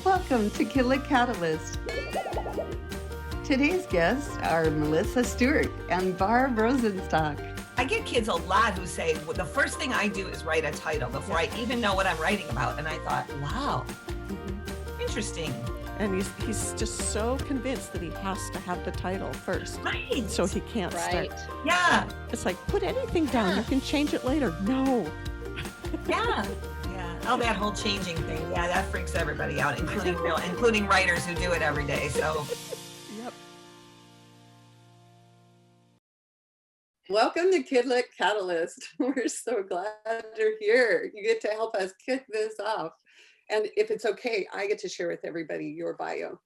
Welcome to KidLit Catalyst. Today's guests are Melissa Stewart and Barb Rosenstock. I get kids a lot who say, well, the first thing I do is write a title before I even know what I'm writing about. And I thought, wow, interesting. And he's just so convinced that he has to have the title first. Right. So he can't start. Yeah. It's like, put anything down. You can change it later. No. Yeah. Yeah. Oh, that whole changing thing. Yeah, that freaks everybody out, including writers who do it every day. So. Yep. Welcome to KidLit Catalyst. We're so glad you're here. You get to help us kick this off. And if it's okay, I get to share with everybody your bio.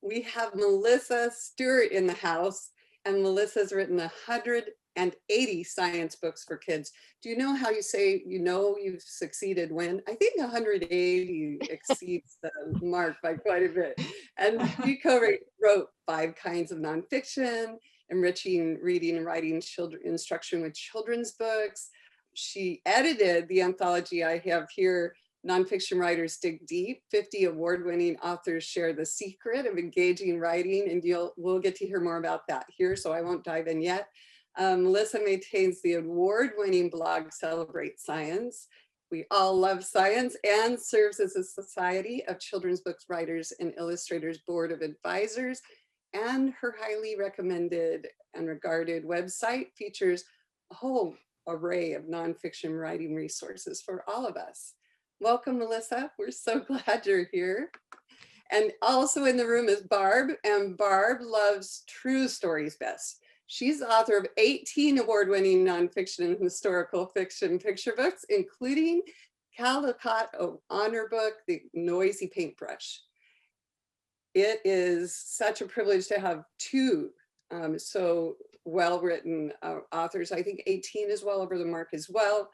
We have Melissa Stewart in the house, and Melissa's written 180 science books for kids. Do you know how you say, you know, you've succeeded when? I think 180 exceeds the mark by quite a bit. And she co-wrote 5 kinds of nonfiction, enriching reading and writing instruction with children's books. She edited the anthology I have here, Nonfiction Writers Dig Deep. 50 award-winning authors share the secret of engaging writing, and we'll get to hear more about that here, so I won't dive in yet. Melissa maintains the award-winning blog Celebrate Science. We all love science, and serves as a Society of Children's Books Writers and Illustrators Board of Advisors. And her highly recommended and regarded website features a whole array of nonfiction writing resources for all of us. Welcome, Melissa. We're so glad you're here. And also in the room is Barb, and Barb loves true stories best. She's the author of 18 award-winning nonfiction and historical fiction picture books, including Caldecott Honor Book, The Noisy Paintbrush. It is such a privilege to have 2 so well-written authors. I think 18 is well over the mark as well.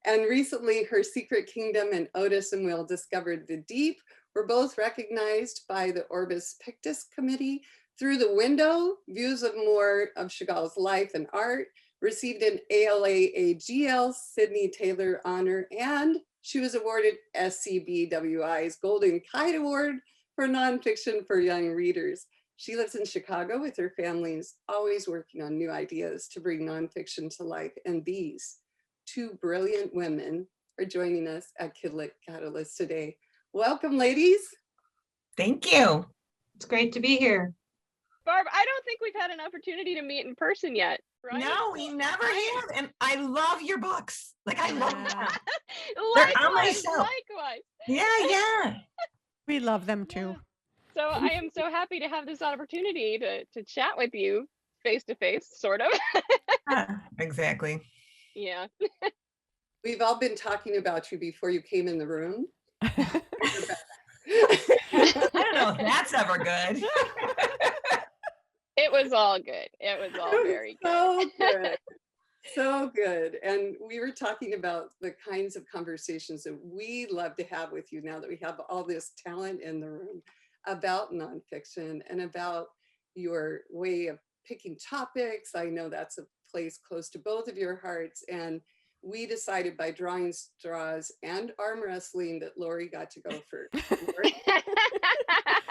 And recently, Her Secret Kingdom and Otis and Will Discovered the Deep were both recognized by the Orbis Pictus Committee. Through the Window, Views of More of Chagall's Life and Art, received an ALA-AGL Sidney Taylor Honor, and she was awarded SCBWI's Golden Kite Award for nonfiction for young readers. She lives in Chicago with her family, is always working on new ideas to bring nonfiction to life, and these 2 brilliant women are joining us at KidLit Catalyst today. Welcome, ladies. Thank you. It's great to be here. Barb, I don't think we've had an opportunity to meet in person yet, right? No, we never have. And I love your books. Like, I love them. Likewise. Yeah. We love them too. So I am so happy to have this opportunity to chat with you face to face, sort of. Exactly. Yeah. We've all been talking about you before you came in the room. I don't know if that's ever good. It was all good. It was all very good. So good. So good. And we were talking about the kinds of conversations that we love to have with you now that we have all this talent in the room about nonfiction and about your way of picking topics. I know that's a place close to both of your hearts. And we decided by drawing straws and arm wrestling that Laurie got to go first.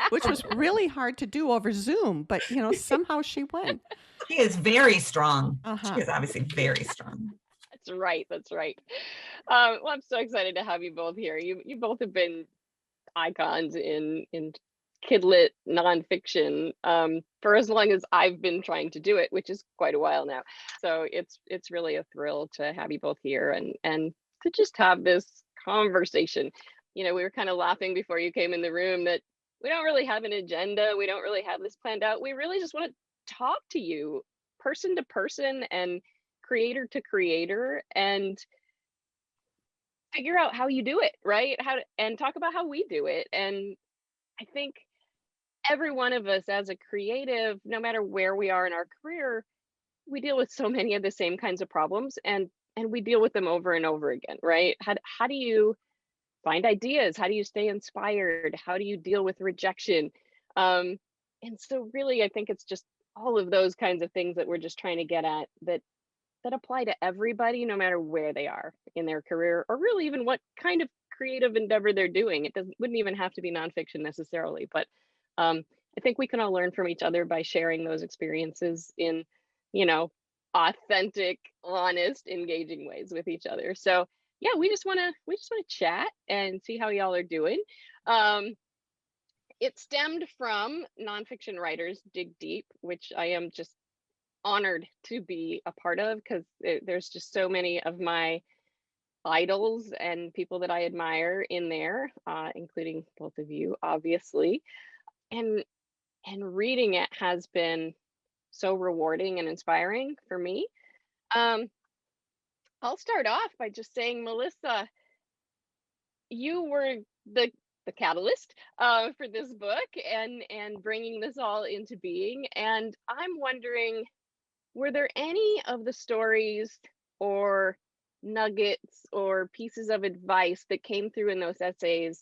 Which was really hard to do over Zoom, but you know, somehow she won. She is very strong. Uh-huh. She is obviously very strong. That's right. That's right. Well, I'm so excited to have you both here. You both have been icons in KidLit nonfiction for as long as I've been trying to do it, which is quite a while now. So it's really a thrill to have you both here and to just have this conversation. You know, we were kind of laughing before you came in the room that we don't really have an agenda. We don't really have this planned out. We really just want to talk to you person to person and creator to creator and figure out how you do it, right? And talk about how we do it. And I think every one of us as a creative, no matter where we are in our career, we deal with so many of the same kinds of problems and we deal with them over and over again, right? How do you find ideas? How do you stay inspired? How do you deal with rejection? And so really, I think it's just all of those kinds of things that we're just trying to get at that apply to everybody, no matter where they are in their career, or really even what kind of creative endeavor they're doing. It wouldn't even have to be nonfiction necessarily, but I think we can all learn from each other by sharing those experiences in, you know, authentic, honest, engaging ways with each other. So yeah, we just want to chat and see how y'all are doing. It stemmed from Nonfiction Writers Dig Deep, which I am just honored to be a part of, because there's just so many of my idols and people that I admire in there, including both of you, obviously. And reading it has been so rewarding and inspiring for me. I'll start off by just saying, Melissa, you were the catalyst for this book and bringing this all into being. And I'm wondering, were there any of the stories or nuggets or pieces of advice that came through in those essays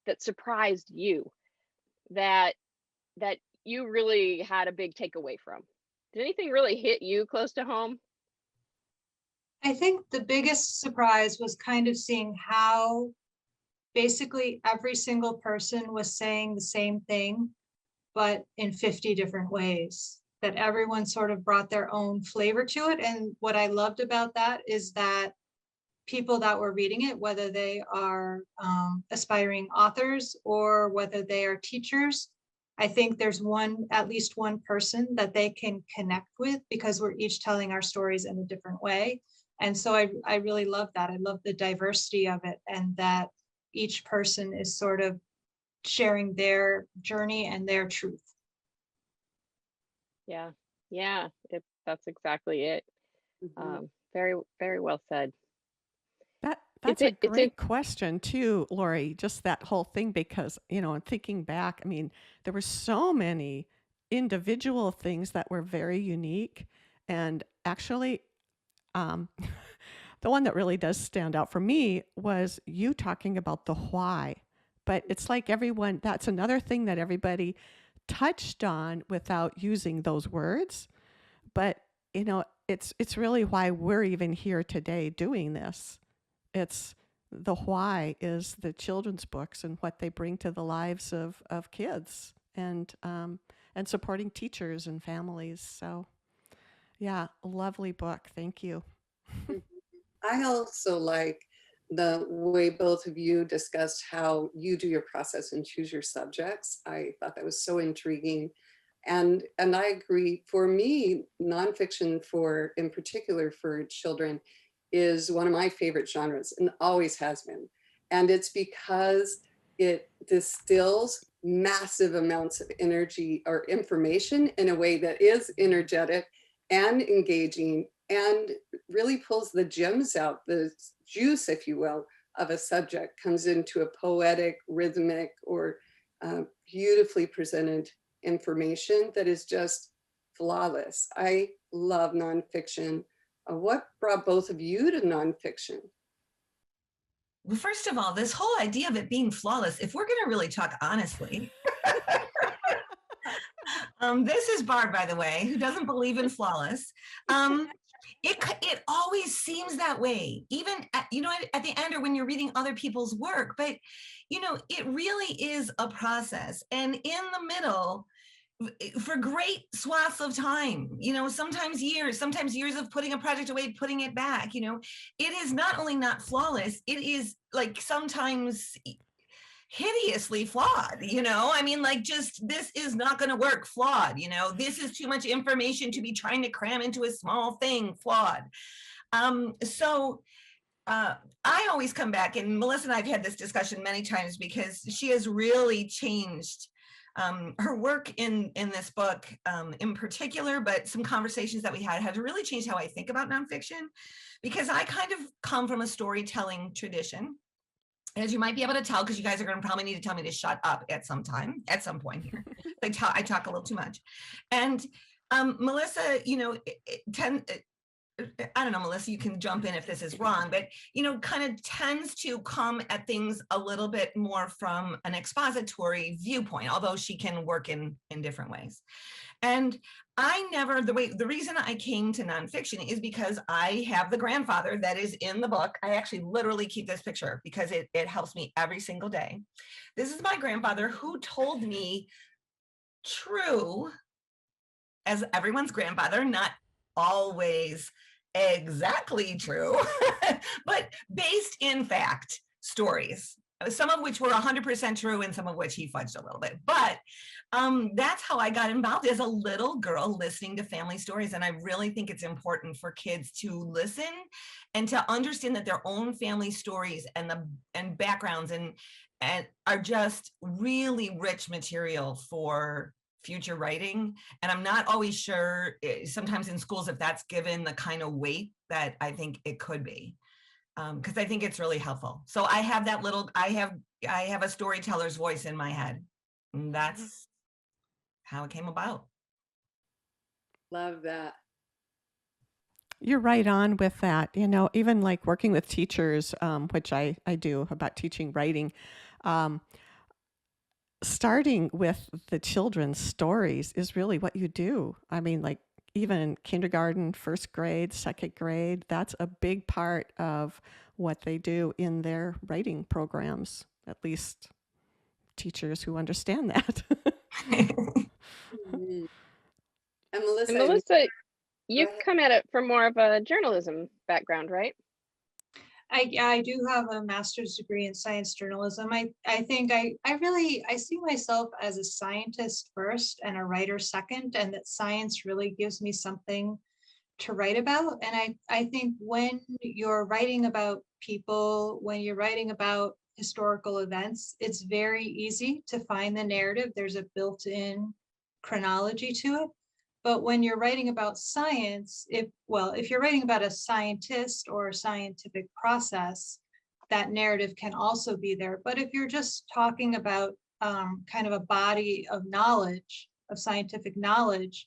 that surprised you, that you really had a big takeaway from? Did anything really hit you close to home? I think the biggest surprise was kind of seeing how basically every single person was saying the same thing, but in 50 different ways, that everyone sort of brought their own flavor to it. And what I loved about that is that people that were reading it, whether they are aspiring authors or whether they are teachers, I think there's at least one person that they can connect with, because we're each telling our stories in a different way. And so I really love that. I love the diversity of it, and that each person is sort of sharing their journey and their truth. Yeah, that's exactly it. Very, very well said. That's a great question too, Laurie, just that whole thing, because, and thinking back, I mean, there were so many individual things that were very unique. And actually, the one that really does stand out for me was you talking about the why. But it's like that's another thing that everybody touched on without using those words. But, it's really why we're even here today doing this. It's the why is the children's books and what they bring to the lives of kids, and supporting teachers and families. So yeah, lovely book. Thank you. I also like the way both of you discussed how you do your process and choose your subjects. I thought that was so intriguing. And I agree. For me, nonfiction, in particular for children, is one of my favorite genres and always has been. And it's because it distills massive amounts of energy or information in a way that is energetic and engaging, and really pulls the gems out, the juice, if you will, of a subject comes into a poetic, rhythmic, or beautifully presented information that is just flawless. I love nonfiction. What brought both of you to nonfiction? Well, first of all, this whole idea of it being flawless, if we're going to really talk honestly, this is Barb, by the way, who doesn't believe in flawless. It always seems that way, even at the end or when you're reading other people's work. But, it really is a process. And in the middle, for great swaths of time, sometimes years of putting a project away, putting it back, it is not only not flawless, it is like sometimes hideously flawed, just this is not going to work, flawed, this is too much information to be trying to cram into a small thing, flawed. I always come back, and Melissa and I've had this discussion many times, because she has really changed her work in this book in particular, but some conversations that we had really changed how I think about nonfiction, because I kind of come from a storytelling tradition, as you might be able to tell, because you guys are going to probably need to tell me to shut up at some point here. I talk a little too much. And Melissa, I don't know, Melissa, you can jump in if this is wrong, but, you know, kind of tends to come at things a little bit more from an expository viewpoint, although she can work in different ways. And I never, the reason I came to nonfiction is because I have the grandfather that is in the book. I actually literally keep this picture because it helps me every single day. This is my grandfather who told me true, as everyone's grandfather, not always exactly true, but based in fact stories, some of which were 100% true and some of which he fudged a little bit. But that's how I got involved as a little girl, listening to family stories. And I really think it's important for kids to listen and to understand that their own family stories and backgrounds and are just really rich material for future writing. And I'm not always sure sometimes in schools if that's given the kind of weight that I think it could be, because I think it's really helpful. So I have that little, I have a storyteller's voice in my head, and that's how it came about. Love that. You're right on with that. You know, even like working with teachers, which I do about teaching writing, starting with the children's stories is really what you do. I mean, like even kindergarten, first grade, second grade, that's a big part of what they do in their writing programs, at least teachers who understand that. Mm-hmm. And Melissa, you've come at it from more of a journalism background, right? I do have a master's degree in science journalism. I think I see myself as a scientist first and a writer second, and that science really gives me something to write about. And I think when you're writing about people, when you're writing about historical events, it's very easy to find the narrative. There's a built-in chronology to it. But when you're writing about science, if you're writing about a scientist or a scientific process, that narrative can also be there. But if you're just talking about kind of a body of knowledge, of scientific knowledge,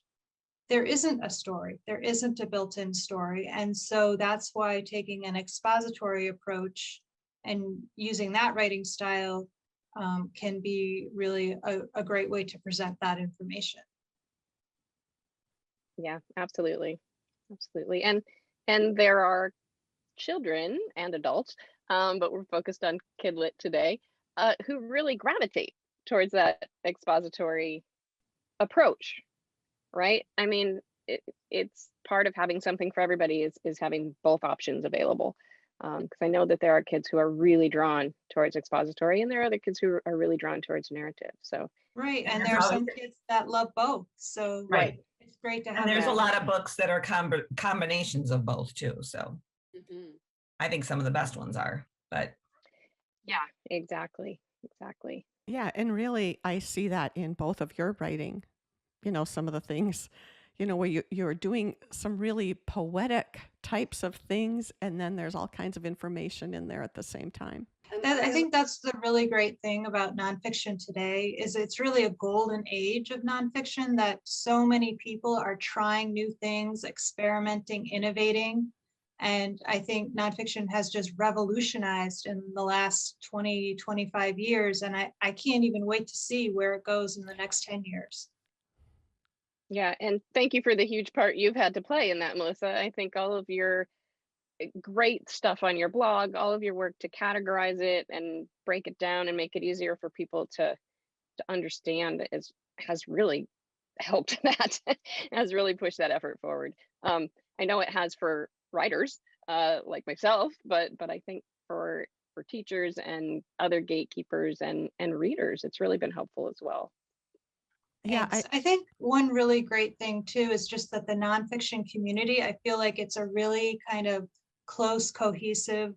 there isn't a story, there isn't a built-in story. And so that's why taking an expository approach and using that writing style can be really a great way to present that information. Yeah, absolutely. Absolutely. And there are children and adults, but we're focused on KidLit today, who really gravitate towards that expository approach, right? I mean, it's part of having something for everybody is having both options available. Because I know that there are kids who are really drawn towards expository, and there are other kids who are really drawn towards narrative. So right, and there are some kids that love both. So right, it's great to have. And there's a lot of books that are combinations of both too. So I think some of the best ones are, but yeah, exactly. Yeah, and really, I see that in both of your writing. You know, some of the things, you know, where you're doing some really poetic types of things, and then there's all kinds of information in there at the same time. I think that's the really great thing about nonfiction today is it's really a golden age of nonfiction, that so many people are trying new things, experimenting, innovating. And I think nonfiction has just revolutionized in the last 20, 25 years. And I can't even wait to see where it goes in the next 10 years. Yeah, and thank you for the huge part you've had to play in that, Melissa. I think all of your great stuff on your blog, all of your work to categorize it and break it down and make it easier for people to understand has really helped that, has really pushed that effort forward. I know it has for writers like myself, but I think for teachers and other gatekeepers and readers, it's really been helpful as well. Yeah, I think one really great thing too is just that the nonfiction community, I feel like it's a really kind of close, cohesive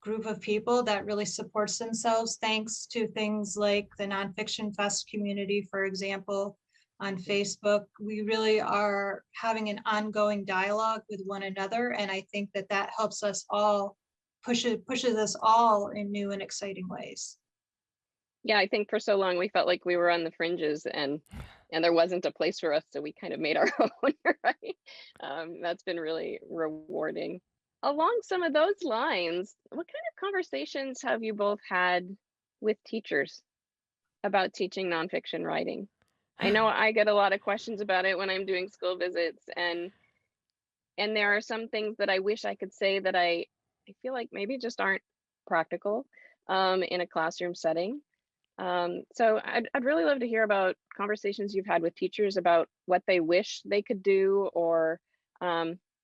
group of people that really supports themselves thanks to things like the Nonfiction Fest community, for example, on Facebook. We really are having an ongoing dialogue with one another, and I think that helps us all, pushes us all in new and exciting ways. Yeah, I think for so long we felt like we were on the fringes and and there wasn't a place for us, so we kind of made our own, right? That's been really rewarding. Along some of those lines, what kind of conversations have you both had with teachers about teaching nonfiction writing? I know I get a lot of questions about it when I'm doing school visits, and there are some things that I wish I could say that I feel like maybe just aren't practical in a classroom setting. So I'd really love to hear about conversations you've had with teachers about what they wish they could do, or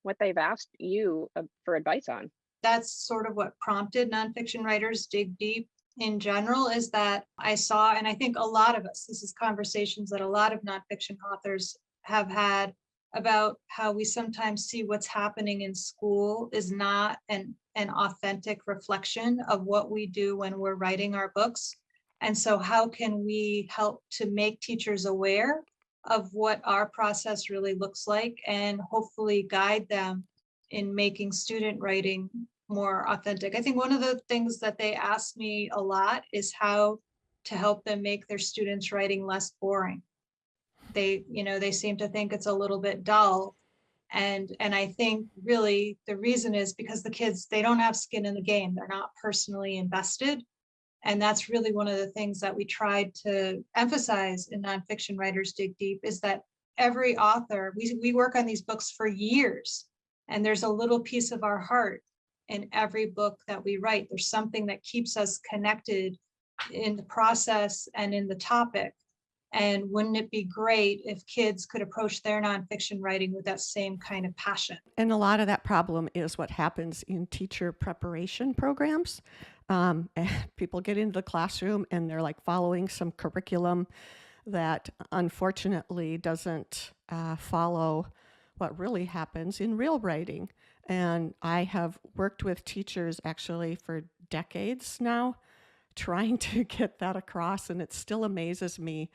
what they've asked you for advice on. That's sort of what prompted Nonfiction Writers Dig Deep in general, is that I saw, and I think a lot of us, this is conversations that a lot of nonfiction authors have had about how we sometimes see what's happening in school is not an authentic reflection of what we do when we're writing our books. And so how can we help to make teachers aware of what our process really looks like, and hopefully guide them in making student writing more authentic? I think one of the things that they ask me a lot is how to help them make their students' writing less boring. They seem to think it's a little bit dull. And I think really the reason is because the kids, they don't have skin in the game. They're not personally invested. And that's really one of the things that we tried to emphasize in Nonfiction Writers Dig Deep, is that every author, we work on these books for years, and there's a little piece of our heart in every book that we write. There's something that keeps us connected in the process and in the topic. And wouldn't it be great if kids could approach their nonfiction writing with that same kind of passion? And a lot of that problem is what happens in teacher preparation programs. People get into the classroom and they're like following some curriculum that unfortunately doesn't follow what really happens in real writing. And I have worked with teachers actually for decades now, trying to get that across. And it still amazes me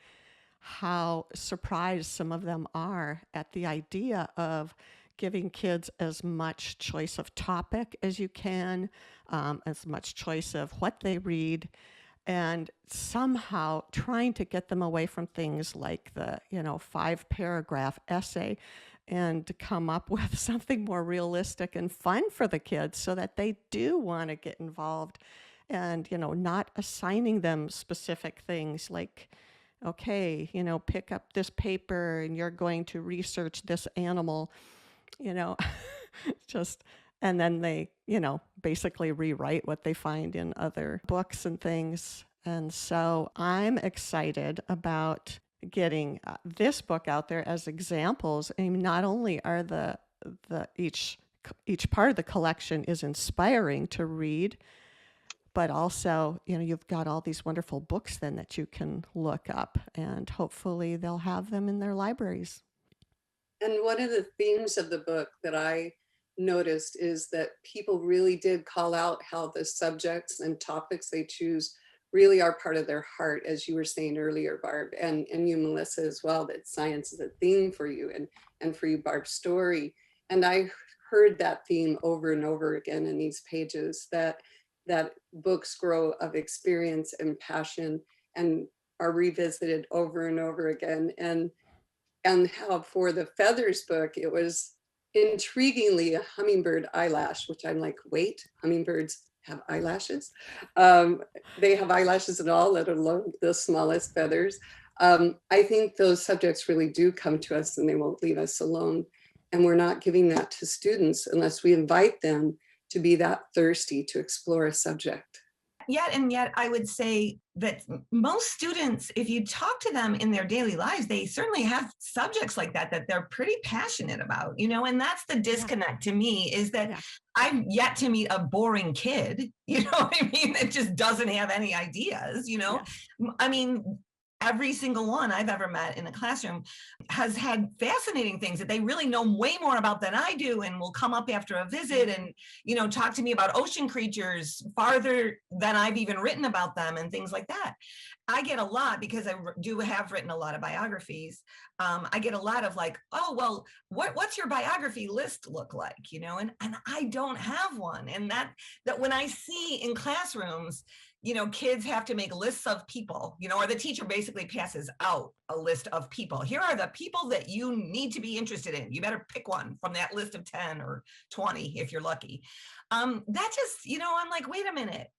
how surprised some of them are at the idea of giving kids as much choice of topic as you can, as much choice of what they read, and somehow trying to get them away from things like the 5-paragraph essay, and to come up with something more realistic and fun for the kids so that they do want to get involved, and not assigning them specific things like, okay, pick up this paper and you're going to research this animal, and then they, basically rewrite what they find in other books and things. And so I'm excited about getting this book out there as examples. I mean, not only are the each part of the collection is inspiring to read, but also, you've got all these wonderful books then that you can look up, and hopefully they'll have them in their libraries. And one of the themes of the book that I noticed is that people really did call out how the subjects and topics they choose really are part of their heart, as you were saying earlier, Barb, and you, Melissa, as well, that science is a theme for you, and for you, Barb's story. And I heard that theme over and over again in these pages, that books grow of experience and passion and are revisited over and over again. And how for the Feathers book, it was intriguingly a hummingbird eyelash, which I'm like, wait, hummingbirds have eyelashes? They have eyelashes at all, let alone the smallest feathers. I think those subjects really do come to us and they won't leave us alone. And we're not giving that to students unless we invite them to be that thirsty to explore a subject. Yet I would say that most students, if you talk to them in their daily lives, they certainly have subjects like that they're pretty passionate about, and that's the disconnect to me, is that I've yet to meet a boring kid, what I mean, that just doesn't have any ideas, I mean, every single one I've ever met in a classroom has had fascinating things that they really know way more about than I do, and will come up after a visit and, talk to me about ocean creatures farther than I've even written about them and things like that. I get a lot, because I do have written a lot of biographies. I get a lot of like, oh, well, what's your biography list look like? And I don't have one. And that when I see in classrooms, kids have to make lists of people, or the teacher basically passes out a list of people. Here are the people that you need to be interested in. You better pick one from that list of 10 or 20 if you're lucky. That just, I'm like, wait a minute.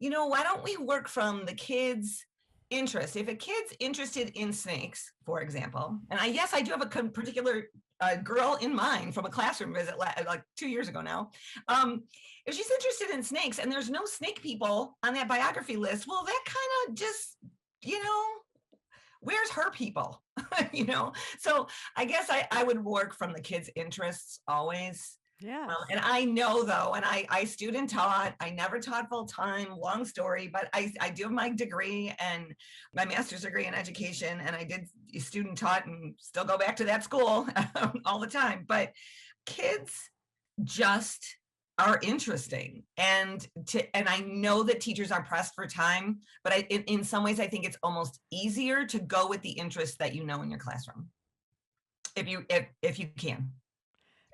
Why don't we work from the kids' interest? If a kid's interested in snakes, for example, and I do have a particular girl in mind from a classroom visit like 2 years ago now. If she's interested in snakes and there's no snake people on that biography list, well, that kind of just, where's her people? So I guess I would work from the kids' interests always. Yeah. And I know though, and I student taught, I never taught full time, long story, but I do have my degree and my master's degree in education, and I did student taught and still go back to that school all the time. But kids just are interesting, and I know that teachers are pressed for time, but in some ways I think it's almost easier to go with the interest that in your classroom, if you can.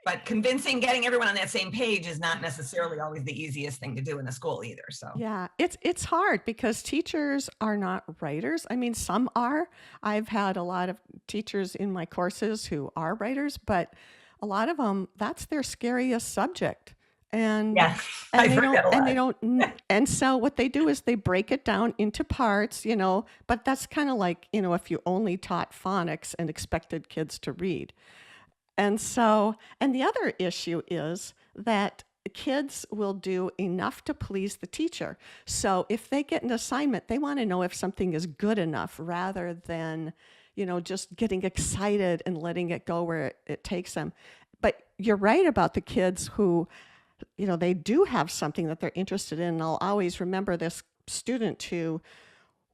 But getting everyone on that same page is not necessarily always the easiest thing to do in a school either. So yeah, it's hard because teachers are not writers. I mean, some are. I've had a lot of teachers in my courses who are writers, but a lot of them, that's their scariest subject. And yeah, and they don't and so what they do is they break it down into parts, but that's kind of like, if you only taught phonics and expected kids to read. And so, and the other issue is that kids will do enough to please the teacher. So if they get an assignment, they want to know if something is good enough rather than, just getting excited and letting it go where it takes them. But you're right about the kids who, they do have something that they're interested in. And I'll always remember this student who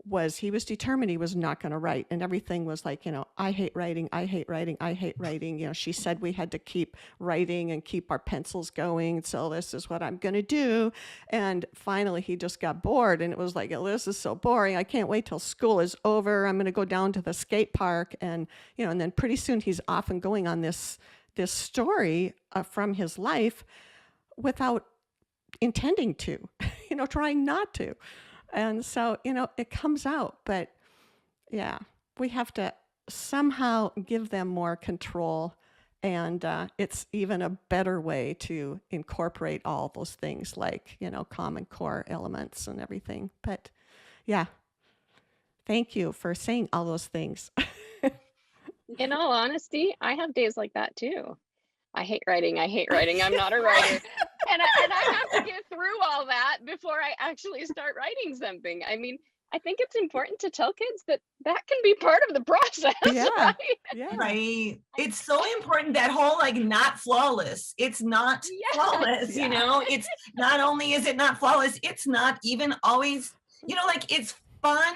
was determined he was not going to write, and everything was like, I hate writing, I hate writing, I hate writing. She said we had to keep writing and keep our pencils going. So this is what I'm going to do. And finally he just got bored, and it was like, oh, this is so boring. I can't wait till school is over. I'm going to go down to the skate park. And, and then pretty soon he's off and going on this story from his life without intending to, trying not to. And so, it comes out, but yeah, we have to somehow give them more control. And it's even a better way to incorporate all those things like, Common Core elements and everything. But yeah, thank you for saying all those things. In all honesty, I have days like that too. I hate writing. I'm not a writer. And I have to get through all that before I actually start writing something. I mean, I think it's important to tell kids that can be part of the process. Yeah. Right? Yeah. Right. It's so important, that whole not flawless. It's not flawless, it's not only is it not flawless, it's not even always, it's fun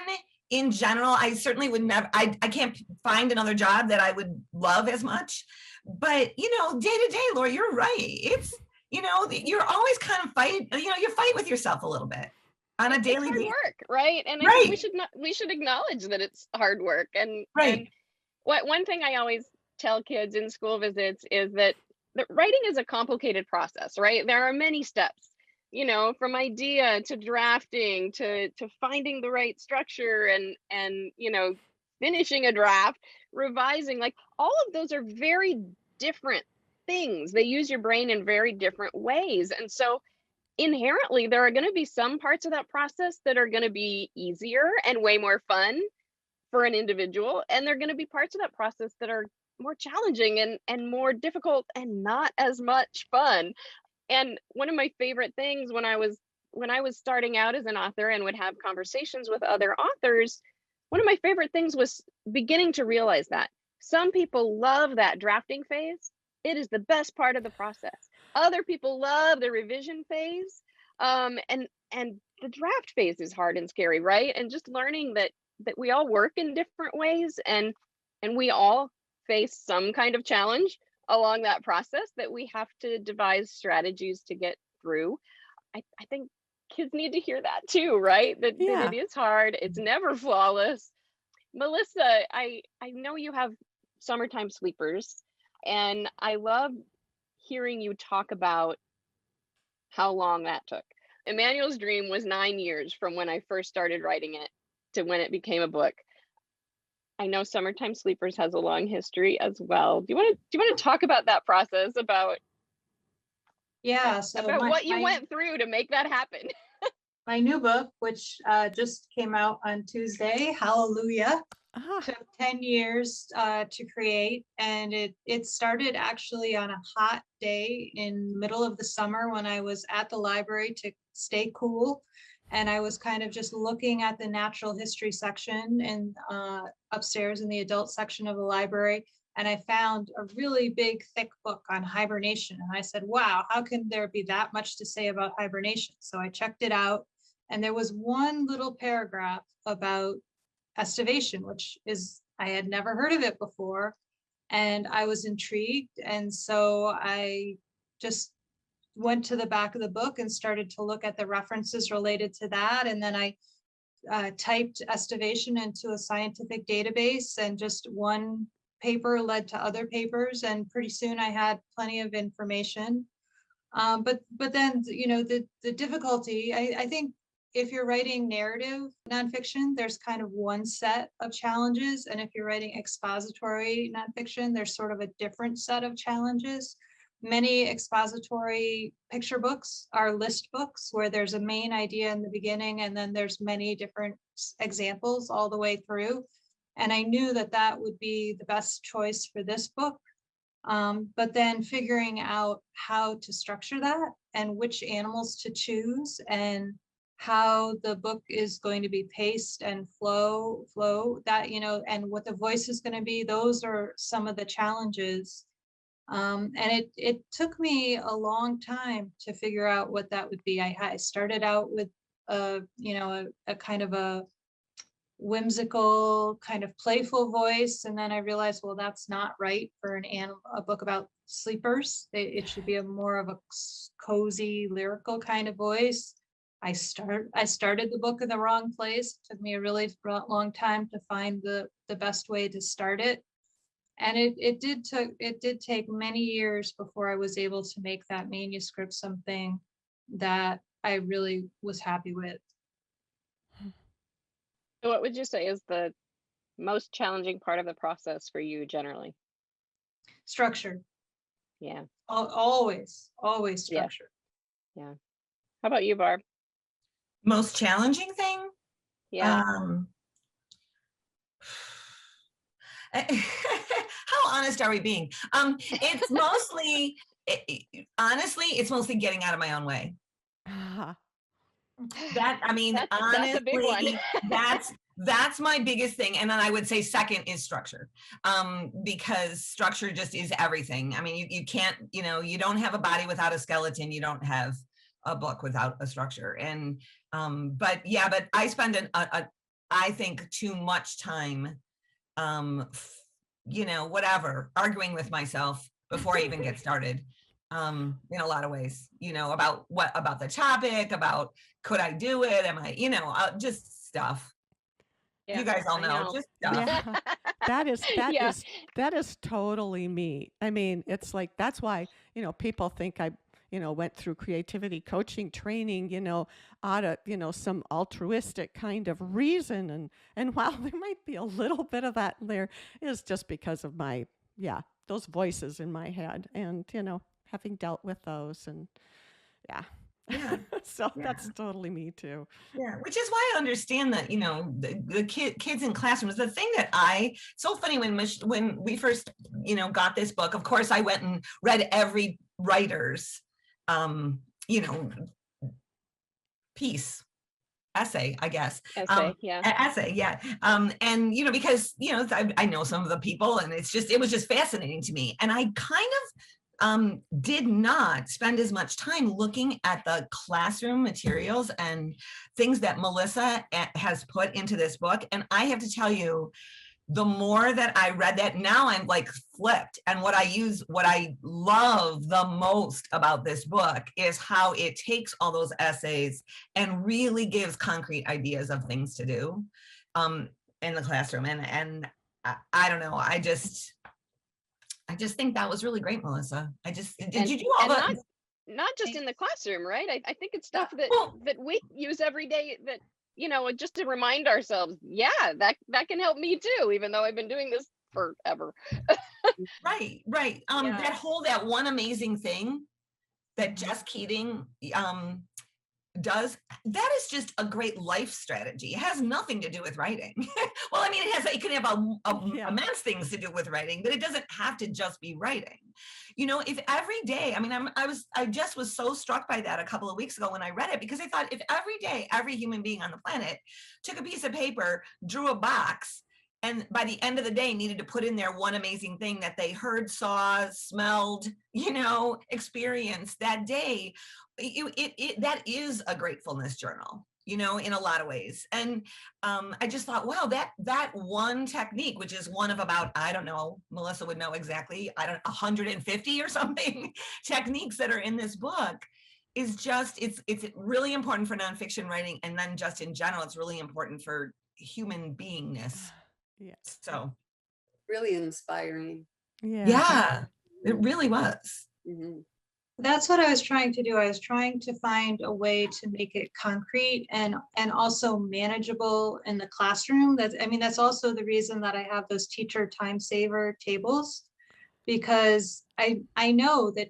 in general. I certainly would never, I can't find another job that I would love as much. But, day to day, Laurie, you're right. It's, you're always kind of you fight with yourself a little bit on a daily basis. Work, right? And I think we should acknowledge that it's hard work. And one thing I always tell kids in school visits is that writing is a complicated process, right? There are many steps, from idea to drafting to finding the right structure and finishing a draft, revising, like all of those are very different things. They use your brain in very different ways. And so inherently, there are going to be some parts of that process that are going to be easier and way more fun for an individual. And there are going to be parts of that process that are more challenging and more difficult and not as much fun. And one of my favorite things when I was starting out as an author and would have conversations with other authors, one of my favorite things was beginning to realize that some people love that drafting phase. It is the best part of the process. Other people love the revision phase. And the draft phase is hard and scary, right? And just learning that we all work in different ways and we all face some kind of challenge along that process that we have to devise strategies to get through. I think kids need to hear that too, right? That it is hard. It's never flawless. Melissa, I know you have summertime sleepers, and I love hearing you talk about how long that took. Emmanuel's dream was 9 years from when I first started writing it to when it became a book. I know Summertime Sleepers has a long history as well. Do you want to talk about that process, about what you went through to make that happen? My new book, which just came out on Tuesday, Hallelujah, took 10 years to create, and it started actually on a hot day in the middle of the summer when I was at the library to stay cool, and I was kind of just looking at the natural history section and upstairs in the adult section of the library, and I found a really big thick book on hibernation, and I said, wow, how can there be that much to say about hibernation? So I checked it out, and there was one little paragraph about estivation, which is, I had never heard of it before, and I was intrigued, and so I just went to the back of the book and started to look at the references related to that, and then I typed estivation into a scientific database, and just one paper led to other papers, and pretty soon I had plenty of information. But then, you know, the difficulty, I think if you're writing narrative nonfiction, there's kind of one set of challenges. And if you're writing expository nonfiction, there's sort of a different set of challenges. Many expository picture books are list books where there's a main idea in the beginning, and then there's many different examples all the way through. And I knew that that would be the best choice for this book. But then figuring out how to structure that and which animals to choose and how the book is going to be paced and flow that, you know, and what the voice is going to be, those are some of the challenges. And it took me a long time to figure out what that would be. I started out with a kind of a whimsical, kind of playful voice, and then I realized, well, that's not right for a book about sleepers. It should be more of a cozy, lyrical kind of voice. I started the book in the wrong place. It took me a really long time to find the best way to start it. And it did take many years before I was able to make that manuscript something that I really was happy with. So what would you say is the most challenging part of the process for you generally? Structure. Yeah. Always structure. Yeah. How about you, Barb? Most challenging thing? Yeah. How honest are we being? It's mostly, honestly, it's mostly getting out of my own way. That, I mean, honestly, that's a big one. that's my biggest thing. And then I would say second is structure, because structure just is everything. I mean, you can't, you know, you don't have a body without a skeleton. You don't have a book without a structure. And, but I spend I think too much time, you know, whatever, arguing with myself before I even get started. In a lot of ways, you know, about the topic, about could I do it? Am I, you know, just stuff. Yeah, you guys all know. Just stuff. Yeah, that is totally me. I mean, it's like, that's why, you know, people think I, you know, went through creativity coaching training, you know, out of, you know, some altruistic kind of reason. And while there might be a little bit of that there, is just because of my, those voices in my head, and, you know, having dealt with those, and so that's totally me too. Yeah, which is why I understand that, you know, the kids in classrooms. The thing that so funny, when we first, you know, got this book, of course, I went and read every writer's, you know, essay, I guess. Essay, yeah. And, you know, because, you know, I know some of the people, and it was just fascinating to me. And I kind of did not spend as much time looking at the classroom materials and things that Melissa has put into this book. And I have to tell you, the more that I read that, now I'm like flipped. And what I love the most about this book is how it takes all those essays and really gives concrete ideas of things to do in the classroom. And I don't know, I just think that was really great, Melissa. Did you do all that? not just in the classroom, right? I think it's stuff that we use every day, that, just to remind ourselves, yeah, that can help me too, even though I've been doing this forever. Right. That one amazing thing that Jess Keating does, that is just a great life strategy. It has nothing to do with writing. Well, I mean, it can have immense things to do with writing, but it doesn't have to just be writing. If every day, I mean, I just was so struck by that a couple of weeks ago when I read it, because I thought, if every day, every human being on the planet took a piece of paper, drew a box, and by the end of the day needed to put in there one amazing thing that they heard, saw, smelled, experienced that day, that is a gratefulness journal, in a lot of ways. And I just thought, wow, that one technique, which is one of about, I don't know, Melissa would know exactly, 150 or something techniques that are in this book, is just, it's really important for nonfiction writing. And then just in general, it's really important for human beingness. Yeah. So really inspiring. Yeah, it really was. Mm-hmm. That's what I was trying to do. I was trying to find a way to make it concrete and also manageable in the classroom. That's also the reason that I have those teacher time saver tables, because I know that,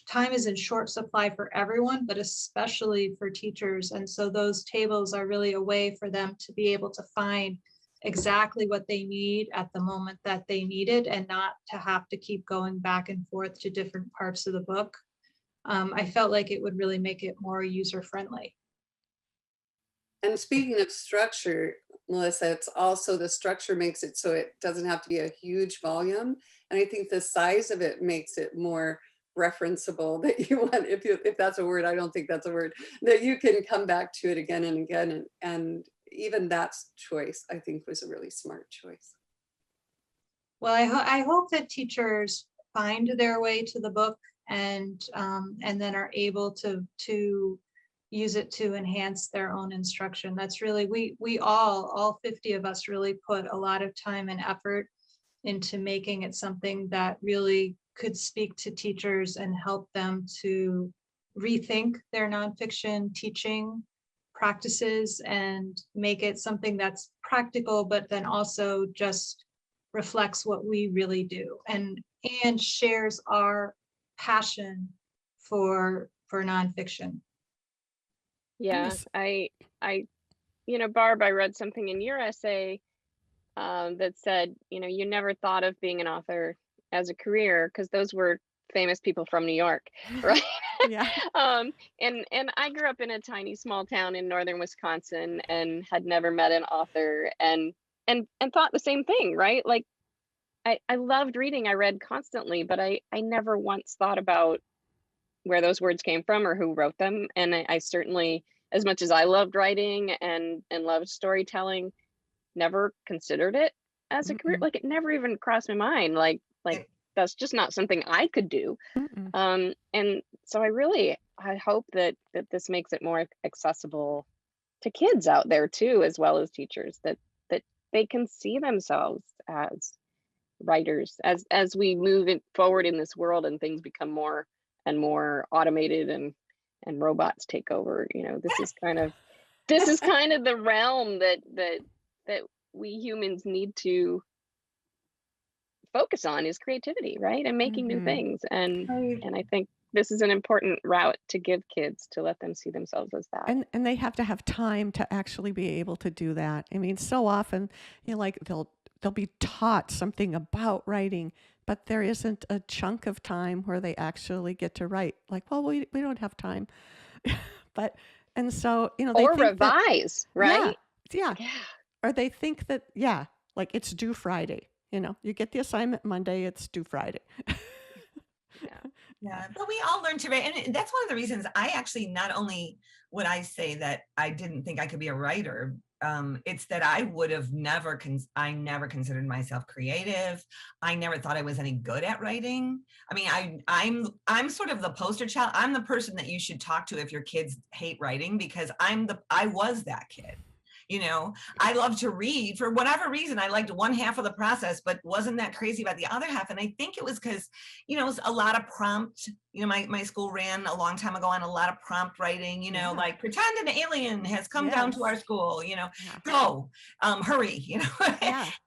time is in short supply for everyone, but especially for teachers. And so those tables are really a way for them to be able to find exactly what they need at the moment that they need it, and not to have to keep going back and forth to different parts of the book. I felt like it would really make it more user-friendly. And speaking of structure, Melissa, it's also, the structure makes it so it doesn't have to be a huge volume. And I think the size of it makes it more referenceable, that you want, if that's a word, I don't think that's a word, that you can come back to it again and again. And even that choice, I think, was a really smart choice. Well, I hope that teachers find their way to the book and then are able to use it to enhance their own instruction. That's really, we all 50 of us really put a lot of time and effort into making it something that really could speak to teachers and help them to rethink their nonfiction teaching practices and make it something that's practical, but then also just reflects what we really do and shares our passion for nonfiction. Yeah, I Barb, I read something in your essay that said, you never thought of being an author as a career, because those were famous people from New York, right? Yeah. And I grew up in a tiny small town in northern Wisconsin and had never met an author, and thought the same thing, right? Like, I loved reading, I read constantly, but I never once thought about where those words came from or who wrote them. And I certainly, as much as I loved writing and loved storytelling, never considered it as a career. Like, it never even crossed my mind. Like that's just not something I could do. And so I hope that this makes it more accessible to kids out there too, as well as teachers, that they can see themselves as writers as we move forward in this world and things become more and more automated and robots take over. This is kind of the realm that we humans need to focus on, is creativity, right? And making new things. And I think this is an important route to give kids, to let them see themselves as that. And they have to have time to actually be able to do that. I mean, so often, like they'll be taught something about writing, but there isn't a chunk of time where they actually get to write. Like, well, we don't have time. And so, they or think revise, that, right? Yeah. Or they think that, like it's due Friday. You get the assignment Monday, it's due Friday. Yeah, but we all learn to write. And that's one of the reasons I actually, not only would I say that I didn't think I could be a writer, it's that I would have never considered myself creative. I never thought I was any good at writing. I mean, I'm sort of the poster child. I'm the person that you should talk to if your kids hate writing, because I was that kid. I love to read. For whatever reason, I liked one half of the process, but wasn't that crazy about the other half. And I think it was because, it was a lot of prompt, you know, my school ran a long time ago on a lot of prompt writing, you know, like pretend an alien has come down to our school, you know, go, hurry, you know.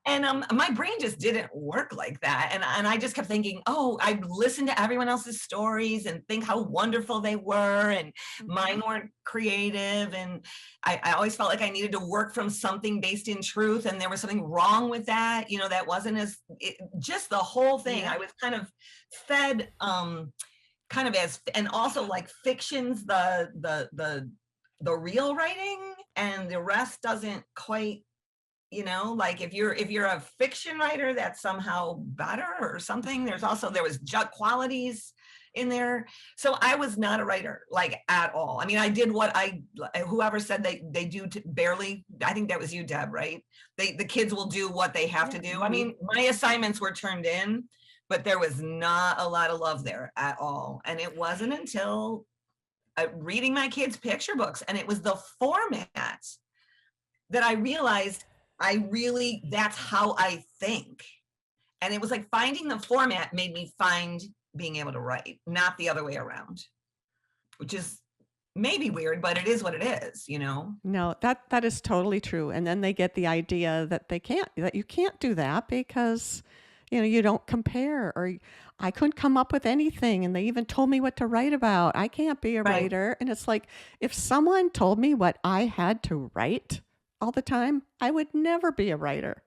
And my brain just didn't work like that. And I just kept thinking, oh, I'd listen to everyone else's stories and think how wonderful they were, and mine weren't creative. And I always felt like I needed to work from something based in truth, and there was something wrong with that, you know, that wasn't as, just the whole thing. I was kind of fed kind of as, and also like fiction's the real writing, and the rest doesn't quite, you know, like if you're a fiction writer, that's somehow better or something. There was junk qualities in there. So I was not a writer, like, at all. I mean, I did what whoever said they do barely, I think that was you, Deb, right? The kids will do what they have to do. I mean, my assignments were turned in, but there was not a lot of love there at all. And it wasn't until reading my kids' picture books, and it was the format, that I realized that's how I think. And it was like finding the format made me find being able to write, not the other way around, which is maybe weird, but it is what it is, you know? No, that is totally true. And then they get the idea that you can't do that because, you know, you don't compare, or I couldn't come up with anything. And they even told me what to write about. I can't be a writer. And it's like, if someone told me what I had to write all the time, I would never be a writer.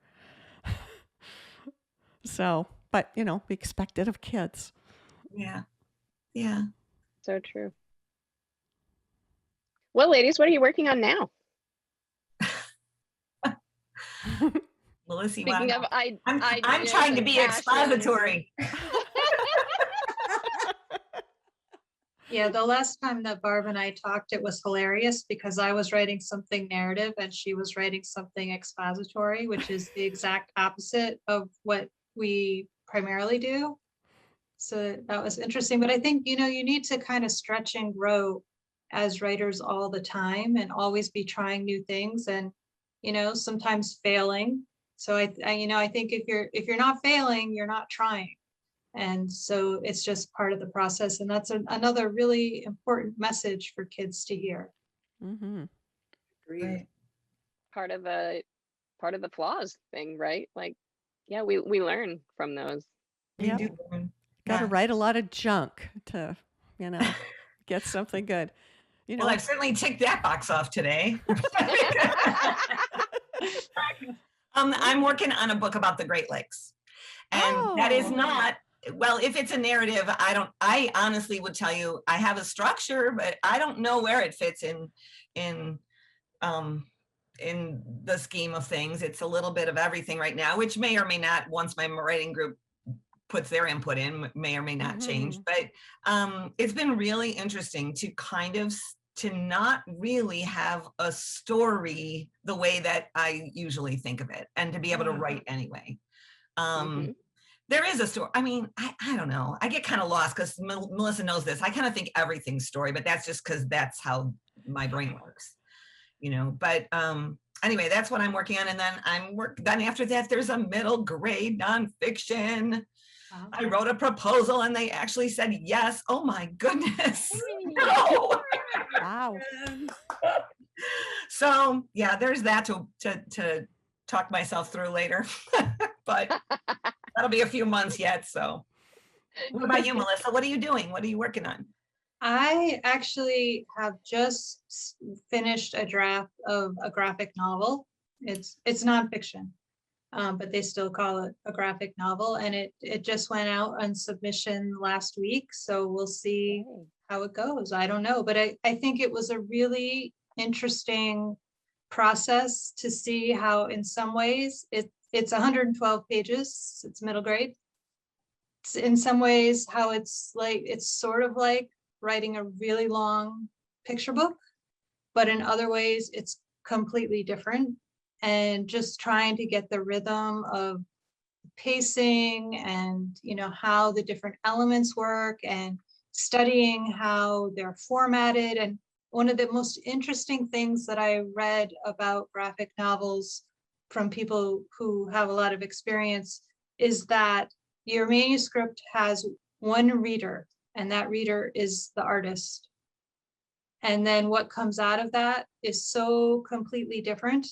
So, but you know, we expect it of kids. Yeah. Yeah. So true. Well, ladies, what are you working on now? Melissa, speaking of, I'm trying to be expository. Yeah, the last time that Barb and I talked, it was hilarious because I was writing something narrative and she was writing something expository, which is the exact opposite of what we primarily do. So that was interesting. But I think, you know, you need to kind of stretch and grow as writers all the time and always be trying new things and, you know, sometimes failing. So I think if you're not failing, you're not trying. And so it's just part of the process. And that's another really important message for kids to hear. Mm-hmm. Right. Part of the flaws thing, right? Like, yeah, we learn from those. Yeah. Got to write a lot of junk to, you know, get something good. You know, well, I've certainly ticked that box off today. I'm working on a book about the Great Lakes. And that is not, well, if it's a narrative, I honestly would tell you I have a structure, but I don't know where it fits in the scheme of things. It's a little bit of everything right now, which may or may not, once my writing group puts their input in, may or may not change. But it's been really interesting to kind of to not really have a story the way that I usually think of it, and to be able to write anyway. There is a story. I mean, I don't know. I get kind of lost because Melissa knows this. I kind of think everything's story, but that's just because that's how my brain works, you know. But anyway, that's what I'm working on. And then then after that, there's a middle grade nonfiction. Wow. I wrote a proposal and they actually said yes. Oh my goodness. No. Wow. So yeah, there's that to talk myself through later. But that'll be a few months yet. So what about you, Melissa? What are you doing? What are you working on? I actually have just finished a draft of a graphic novel. It's nonfiction, but they still call it a graphic novel. And it just went out on submission last week. So we'll see how it goes. I don't know, but I think it was a really interesting process to see how in some ways it's 112 pages, it's middle grade. It's in some ways how it's sort of like writing a really long picture book, but in other ways it's completely different, and just trying to get the rhythm of pacing and, you know, how the different elements work and studying how they're formatted. And one of the most interesting things that I read about graphic novels from people who have a lot of experience is that your manuscript has one reader and that reader is the artist. And then what comes out of that is so completely different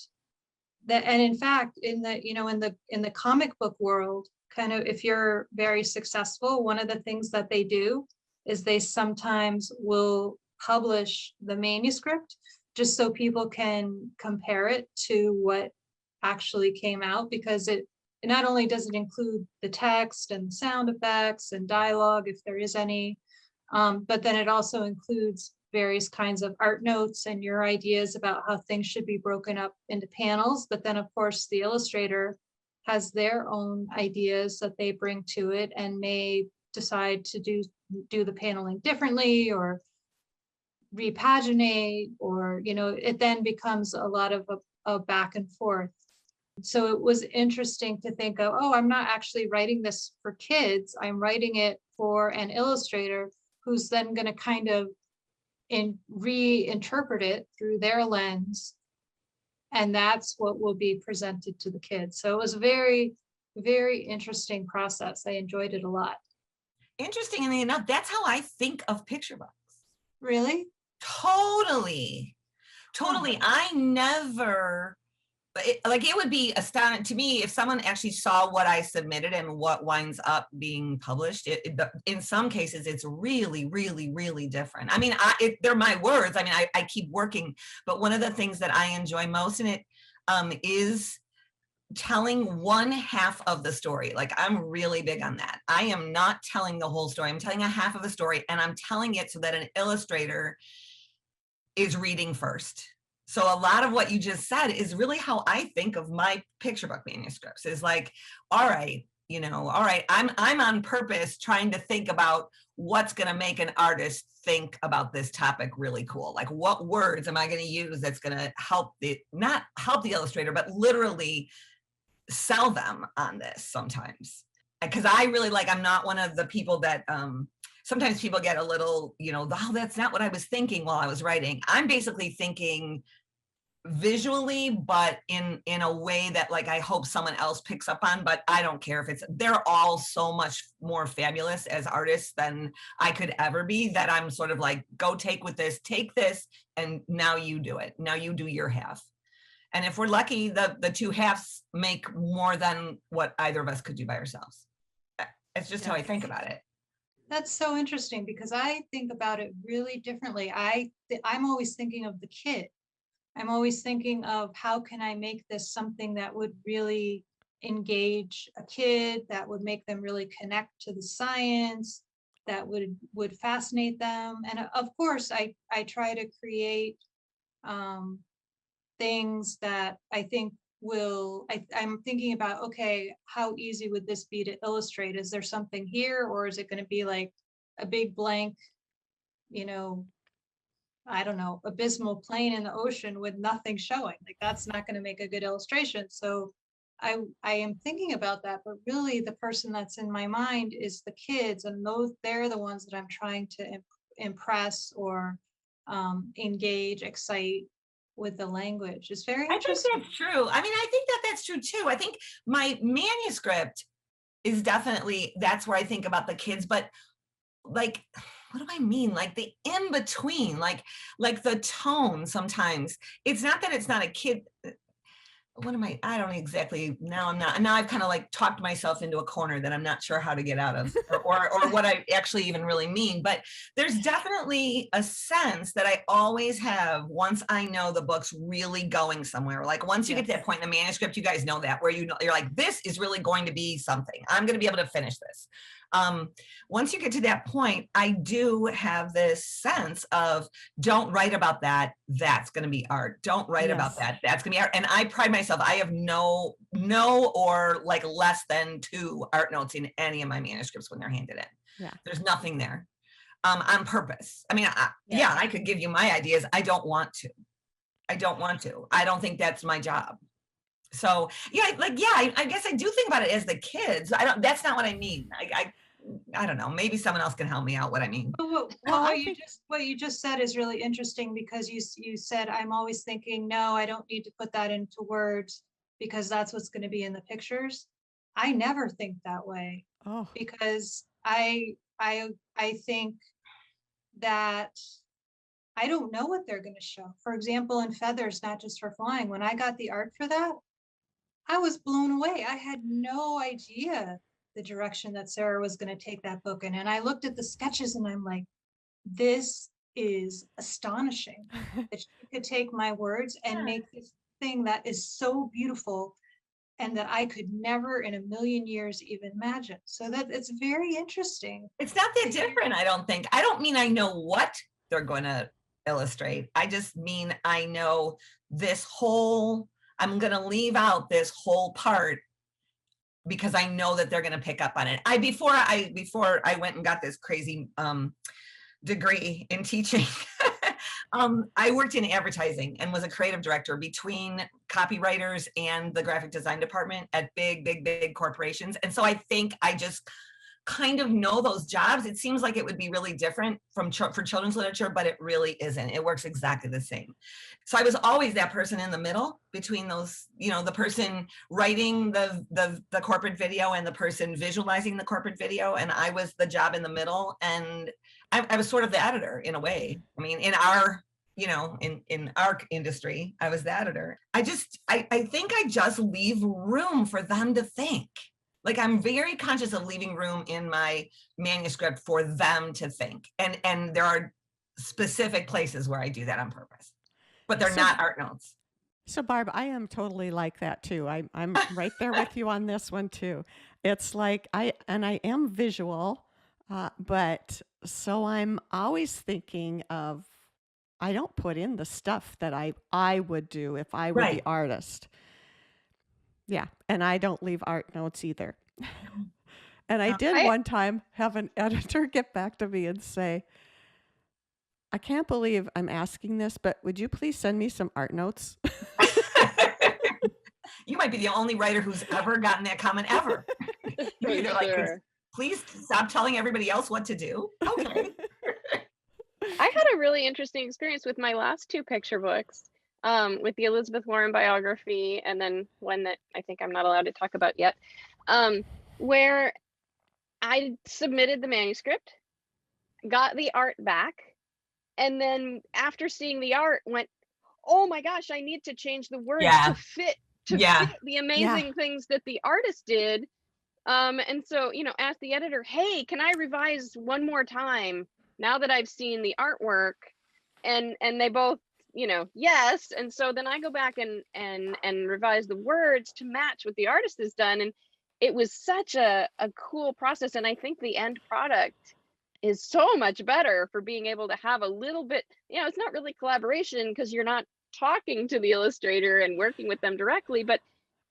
that, and in fact, in the, you know, in the comic book world, kind of, if you're very successful, one of the things that they do is they sometimes will publish the manuscript just so people can compare it to what actually came out, because it not only does it include the text and sound effects and dialogue, if there is any, but then it also includes various kinds of art notes and your ideas about how things should be broken up into panels. But then, of course, the illustrator has their own ideas that they bring to it and may decide to do the paneling differently or repaginate, or, you know, it then becomes a lot of a back and forth. So it was interesting to think of, oh, I'm not actually writing this for kids. I'm writing it for an illustrator who's then going to kind of reinterpret it through their lens. And that's what will be presented to the kids. So it was a very, very interesting process. I enjoyed it a lot. Interestingly enough, that's how I think of picture books. Really? Totally. I never, it would be astounding to me if someone actually saw what I submitted and what winds up being published. In some cases, it's really, really, really different. I mean, they're my words. I mean, I keep working, but one of the things that I enjoy most in it is telling one half of the story. Like, I'm really big on that. I am not telling the whole story. I'm telling a half of the story, and I'm telling it so that an illustrator is reading first. So a lot of what you just said is really how I think of my picture book manuscripts, is like, all right, I'm on purpose trying to think about what's going to make an artist think about this topic really cool. Like, what words am I going to use that's going to not help the illustrator, but literally sell them on this sometimes. Because I really I'm not one of the people that sometimes people get a little, oh, that's not what I was thinking while I was writing. I'm basically thinking visually, but in a way that I hope someone else picks up on, but I don't care if they're all so much more fabulous as artists than I could ever be, that I'm sort of like, go take this, and now you do it. Now you do your half. And if we're lucky, the two halves make more than what either of us could do by ourselves. It's just how I think about it. That's so interesting, because I think about it really differently. I'm always thinking of the kid. I'm always thinking of, how can I make this something that would really engage a kid, that would make them really connect to the science, that would fascinate them. And of course, I try to create things that I think I'm thinking about, okay, how easy would this be to illustrate? Is there something here, or is it going to be like a big blank, I don't know, abysmal plain in the ocean with nothing showing? Like, that's not going to make a good illustration. So I am thinking about that, but really the person that's in my mind is the kids, and they're the ones that I'm trying to impress or engage, excite with the language. It's very interesting. I think that's true. I mean, I think that's true too. I think my manuscript is definitely, that's where I think about the kids, but what do I mean? Like the in between, like the tone sometimes. It's not that it's not a kid. I don't exactly, now I've kind of talked myself into a corner that I'm not sure how to get out of, or what I actually even really mean. But there's definitely a sense that I always have once I know the book's really going somewhere. Like, once you get to that point in the manuscript, you guys know that, where you're like, this is really going to be something. I'm going to be able to finish this. Once you get to that point, I do have this sense of, don't write about that, that's going to be art. Don't write about that, that's going to be art. And I pride myself, I have no or less than 2 art notes in any of my manuscripts when they're handed in. Yeah. There's nothing there on purpose. I mean, I could give you my ideas. I don't want to. I don't think that's my job. So I guess I do think about it as the kids. That's not what I mean. I don't know. Maybe someone else can help me out what I mean. What you just said is really interesting, because you said, I'm always thinking, no, I don't need to put that into words because that's what's going to be in the pictures. I never think that way. Oh. Because I I think that I don't know what they're going to show. For example, in Feathers, Not Just for Flying, when I got the art for that, I was blown away. I had no idea the direction that Sarah was going to take that book in. And I looked at the sketches and I'm like, this is astonishing that she could take my words and make this thing that is so beautiful and that I could never in a million years even imagine. So that it's very interesting. It's not that different, I don't think. I don't mean I know what they're going to illustrate. I just mean I know this whole, I'm going to leave out this whole part because I know that they're going to pick up on it. Before I went and got this crazy degree in teaching, I worked in advertising and was a creative director between copywriters and the graphic design department at big corporations. And so I think I just kind of know those jobs. It seems like it would be really different for children's literature, but it really isn't. It works exactly the same. So I was always that person in the middle between those, the person writing the corporate video and the person visualizing the corporate video. And I was the job in the middle. And I was sort of the editor in a way. I mean, in our, in our industry, I was the editor. I think I just leave room for them to think. Like, I'm very conscious of leaving room in my manuscript for them to think. And there are specific places where I do that on purpose, but they're not art notes. So Barb, I am totally like that too. I'm right there with you on this one too. It's like I am visual, but so I'm always thinking of, I don't put in the stuff that I would do if I were the artist. Yeah, and I don't leave art notes either. And I did one time have an editor get back to me and say, I can't believe I'm asking this, but would you please send me some art notes? You might be the only writer who's ever gotten that comment ever. You're like, please stop telling everybody else what to do. Okay. I had a really interesting experience with my last two picture books, with the Elizabeth Warren biography, and then one that I think I'm not allowed to talk about yet, where I submitted the manuscript, got the art back, and then after seeing the art went, oh my gosh, I need to change the words to fit the amazing things that the artist did. And so, asked the editor, hey, can I revise one more time now that I've seen the artwork? And they both, yes. And so then I go back and revise the words to match what the artist has done. And it was such a cool process. And I think the end product is so much better for being able to have a little bit, it's not really collaboration because you're not talking to the illustrator and working with them directly, but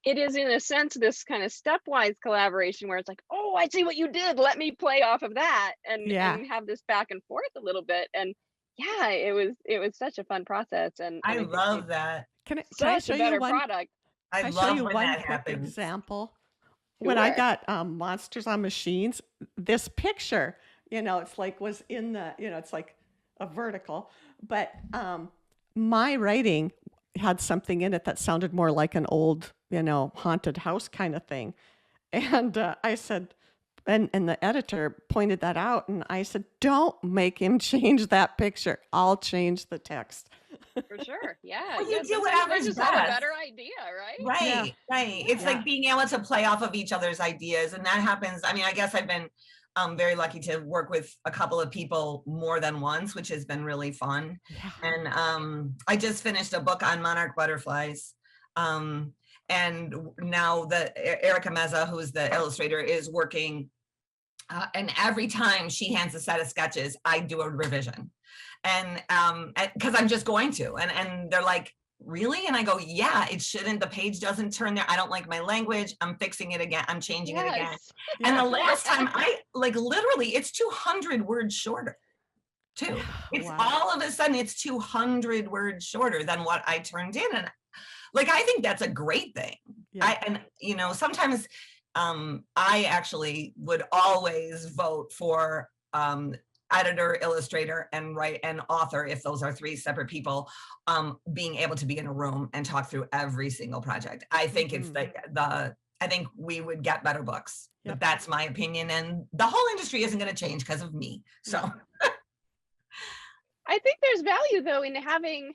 it is in a sense this kind of stepwise collaboration where it's like, oh, I see what you did, let me play off of that and have this back and forth a little bit. And it was such a fun process. And I love that. Can I show you one product? I love when that quick happens. Example? When I got Monsters on Machines, this picture, it's like was in the, it's like a vertical, but my writing had something in it that sounded more like an old, haunted house kind of thing. And I said, and the editor pointed that out, and I said, don't make him change that picture. I'll change the text. For sure. Yeah. Well, you do whatever's just best. have a better idea, right? Right. Right. It's like being able to play off of each other's ideas. And that happens. I mean, I guess I've been very lucky to work with a couple of people more than once, which has been really fun. Yeah. And I just finished a book on monarch butterflies. And now Erica Meza, who's the illustrator, is working. And every time she hands a set of sketches, I do a revision. And because I'm just going to. And they're like, really? And I go, yeah, it shouldn't. The page doesn't turn there. I don't like my language. I'm fixing it again. I'm changing it again. And the last time literally, it's 200 words shorter too. It's all of a sudden it's 200 words shorter than what I turned in. And I think that's a great thing. Yeah. Sometimes I actually would always vote for editor, illustrator, and author, if those are three separate people, being able to be in a room and talk through every single project. I think it's I think we would get better books. Yep. But that's my opinion. And the whole industry isn't going to change because of me. So I think there's value though in having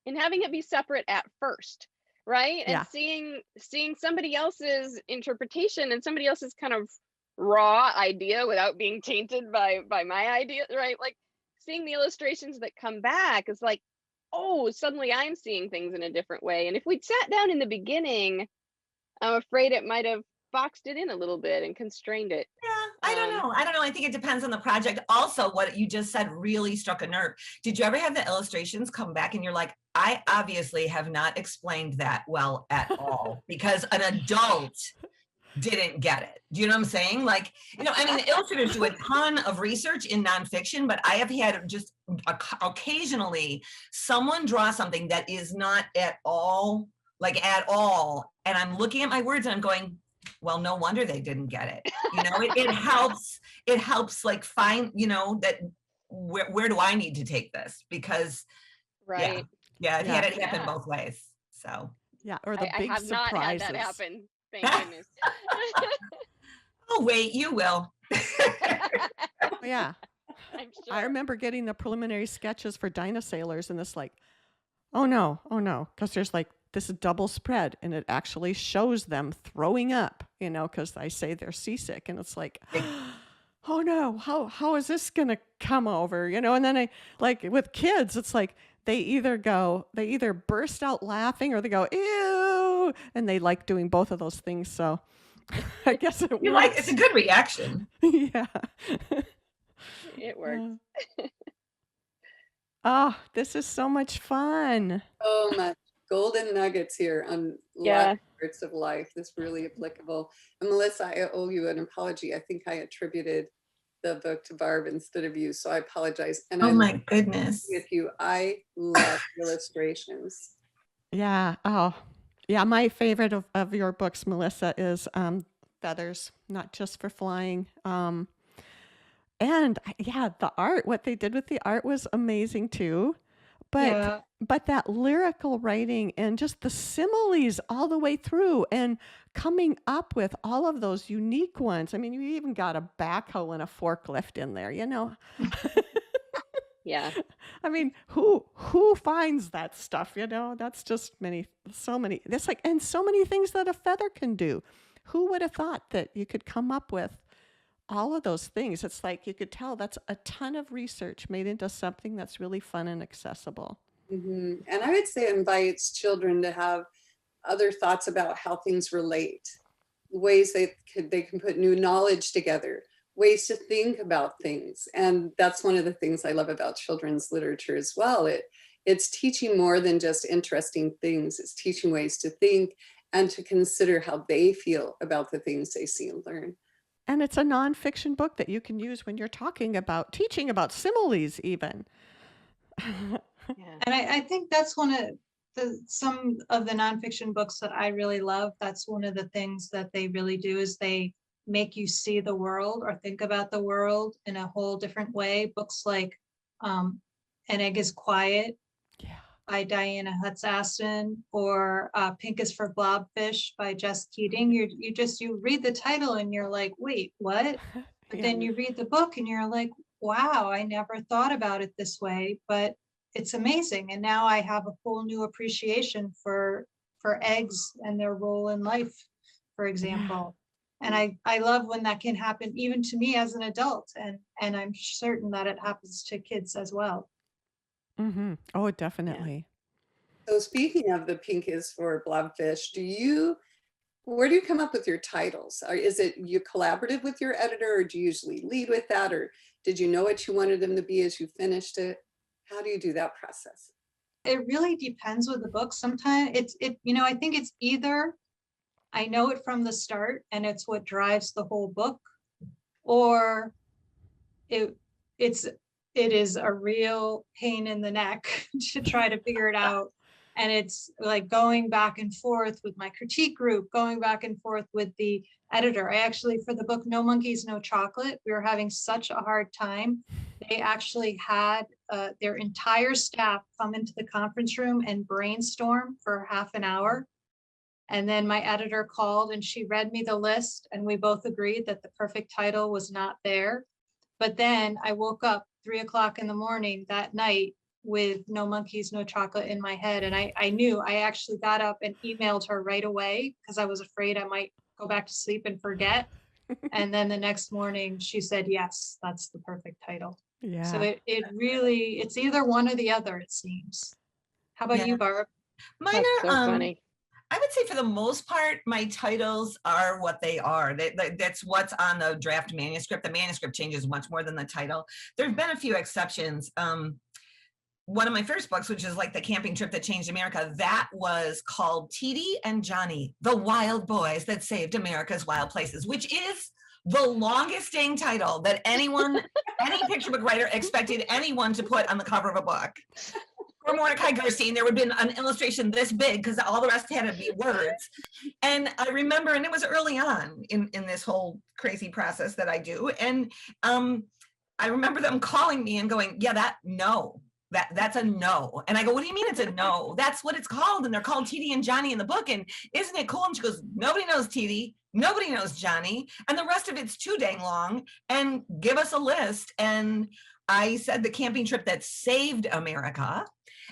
it be separate at first, right? And seeing somebody else's interpretation and somebody else's kind of raw idea without being tainted by my idea, right? Like seeing the illustrations that come back is like, oh, suddenly I'm seeing things in a different way. And if we'd sat down in the beginning, I'm afraid it might have boxed it in a little bit and constrained it. Yeah, I don't know. I think it depends on the project. Also, what you just said really struck a nerve. Did you ever have the illustrations come back and you're like, I obviously have not explained that well at all because an adult didn't get it. Do you know what I'm saying? Like, I mean, the illustrators do a ton of research in nonfiction, but I have had just occasionally someone draw something that is not at all, and I'm looking at my words and I'm going, well, no wonder they didn't get it. It helps like find, that where do I need to take this? Because right. I've had it happen both ways. So or the big I have surprises. not had that happen. Thank goodness. Oh, wait, you will. Yeah. I'm sure. I remember getting the preliminary sketches for Dinosailors and it's like, oh no. Because there's like this double spread and it actually shows them throwing up, because I say they're seasick and it's like, oh no, how is this going to come over? And then I like with kids, it's like, they either burst out laughing or they go, ew. And they like doing both of those things. So I guess it's a good reaction. Yeah. It works. Oh, this is so much fun. So much golden nuggets here on lots of parts of life. This really applicable. And Melissa, I owe you an apology. I think I attributed the book to Barb instead of you, so I apologize. And my goodness, with you, I love illustrations. Yeah. Oh, yeah. My favorite of your books, Melissa, is Feathers, Not Just for Flying. And the art, what they did with the art was amazing too. But that lyrical writing and just the similes all the way through and coming up with all of those unique ones. I mean, you even got a backhoe and a forklift in there, Yeah. I mean, who finds that stuff, That's just so many. There's and so many things that a feather can do. Who would have thought that you could come up with all of those things? It's like you could tell that's a ton of research made into something that's really fun and accessible. Mm-hmm. And I would say it invites children to have other thoughts about how things relate, ways they can put new knowledge together, ways to think about things. And that's one of the things I love about children's literature as well. It's teaching more than just interesting things. It's teaching ways to think and to consider how they feel about the things they see and learn. And it's a nonfiction book that you can use when you're teaching about similes even. And I think that's one of some of the nonfiction books that I really love. That's one of the things that they really do is they make you see the world or think about the world in a whole different way. Books like An Egg is Quiet by Diana Hutz-Aston or Pink is for Blobfish by Jess Keating. You read the title and you're like, wait, what? But then you read the book and you're like, wow, I never thought about it this way, but it's amazing. And now I have a whole new appreciation for eggs and their role in life, for example. And I love when that can happen even to me as an adult. And I'm certain that it happens to kids as well. Mm-hmm. Oh, definitely. Yeah. So speaking of the Pink is for Blobfish, where do you come up with your titles? Is it you collaborative with your editor, or do you usually lead with that? Or did you know what you wanted them to be as you finished it? How do you do that process? It really depends with the book. Sometimes I think it's either I know it from the start and it's what drives the whole book, or it is a real pain in the neck to try to figure it out. And it's like going back and forth with my critique group, going back and forth with the editor. I actually, for the book No Monkeys, No Chocolate, we were having such a hard time. They actually had their entire staff come into the conference room and brainstorm for half an hour And then my editor called and she read me the list and we both agreed that the perfect title was not there. But then I woke up 3 o'clock in the morning that night with No Monkeys, No Chocolate in my head. And I knew. I actually got up and emailed her right away because I was afraid I might go back to sleep and forget. And then the next morning she said, yes, that's the perfect title. Yeah. So it really, it's either one or the other, it seems. How about you, Barb? Mine That's are, so funny. I would say for the most part, my titles are what they are. That's what's on the draft manuscript. The manuscript changes much more than the title. There've been a few exceptions. One of my first books, which is like the camping trip that changed America, that was called Teety and Johnny, the Wild Boys That Saved America's Wild Places, which is the longest dang title that any picture book writer expected anyone to put on the cover of a book. For Mordecai Gerstein, there would have been an illustration this big because all the rest had to be words. And I remember, and it was early on in this whole crazy process that I do. And I remember them calling me and going, yeah, that's a no. And I go, what do you mean it's a no? That's what it's called. And they're called Teety and Johnny in the book. And isn't it cool? And she goes, nobody knows Teety. Nobody knows Johnny. And the rest of it's too dang long. And give us a list. And I said the camping trip that saved America.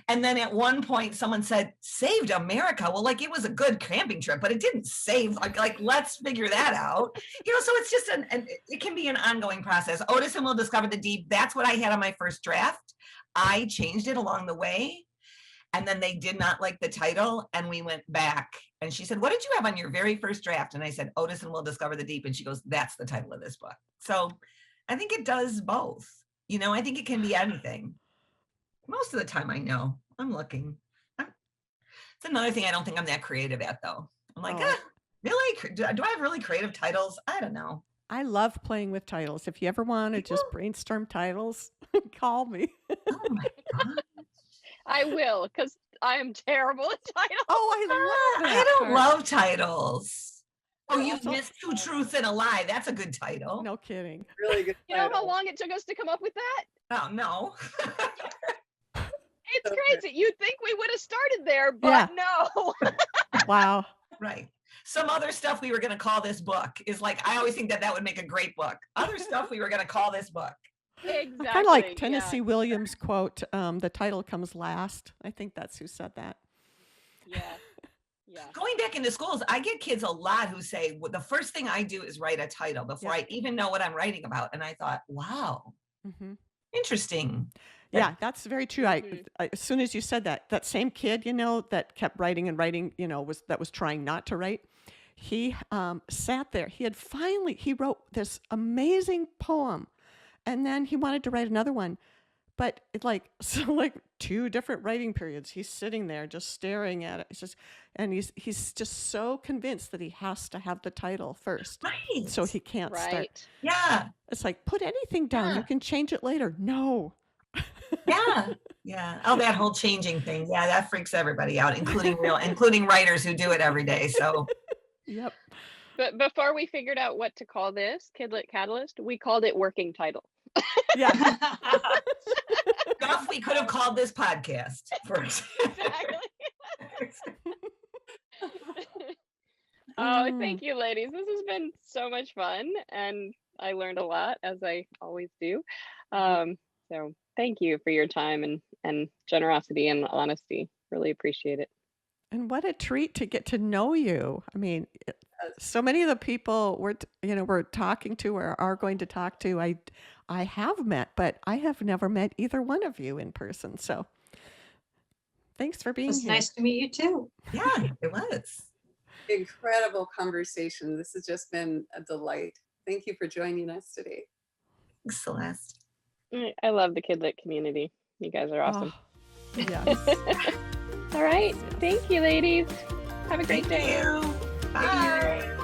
And then at one point someone said, saved America. Well, like it was a good camping trip, but it didn't save, like let's figure that out. So it's just it can be an ongoing process. Otis and Will Discover the Deep. That's what I had on my first draft. I changed it along the way. And then they did not like the title. And we went back and she said, what did you have on your very first draft? And I said, Otis and Will Discover the Deep. And she goes, that's the title of this book. So I think it does both. I think it can be anything. Most of the time, I know. I'm looking. It's another thing I don't think I'm that creative at, though. I'm like, really? Do I have really creative titles? I don't know. I love playing with titles. If you ever want to just brainstorm titles, call me. Oh my God. I will, because I am terrible at titles. Oh, I love that. I don't part. love titles. Oh, you've Also- missed 2 truths and a lie. That's a good title. No kidding. Really good. You know how title. long it took us to come up with that? Oh, no. It's Okay. crazy. You'd think we would have started there, but no. Wow. Right. Some other stuff we were going to call this book is like, I always think that would make a great book. Other stuff we were going to call this book. Exactly. Kind of like Tennessee Williams' quote, the title comes last. I think that's who said that. Yeah. Yeah. Going back into schools, I get kids a lot who say, well, the first thing I do is write a title before I even know what I'm writing about. And I thought, wow, interesting. Yeah, that's very true. I as soon as you said that, that same kid, that kept writing and writing, was trying not to write. He sat there. He wrote this amazing poem, and then he wanted to write another one, but like 2 different writing periods. He's sitting there just staring at it. It's just, and he's just so convinced that he has to have the title first, Right. so he can't start. Right. Yeah. It's like, put anything down. Yeah. You can change it later. No. Yeah. Yeah. Oh, that whole changing thing. Yeah, that freaks everybody out, including writers who do it every day. So Yep. But before we figured out what to call this, KidLit Catalyst, we called it working title. Yeah. stuff we could have called this podcast first. Exactly. Oh, thank you, ladies. This has been so much fun, and I learned a lot, as I always do. So thank you for your time and generosity and honesty. Really appreciate it. And what a treat to get to know you. I mean, so many of the people we're talking to or are going to talk to, I have met, but I have never met either one of you in person. So thanks for being It's here. nice to meet you too. Yeah, it was. Incredible conversation. This has just been a delight. Thank you for joining us today. Thanks, Celeste. I love the KidLit community. You guys are awesome. Oh, yes. All right. Thank you, ladies. Have a great day. Thank you. Bye.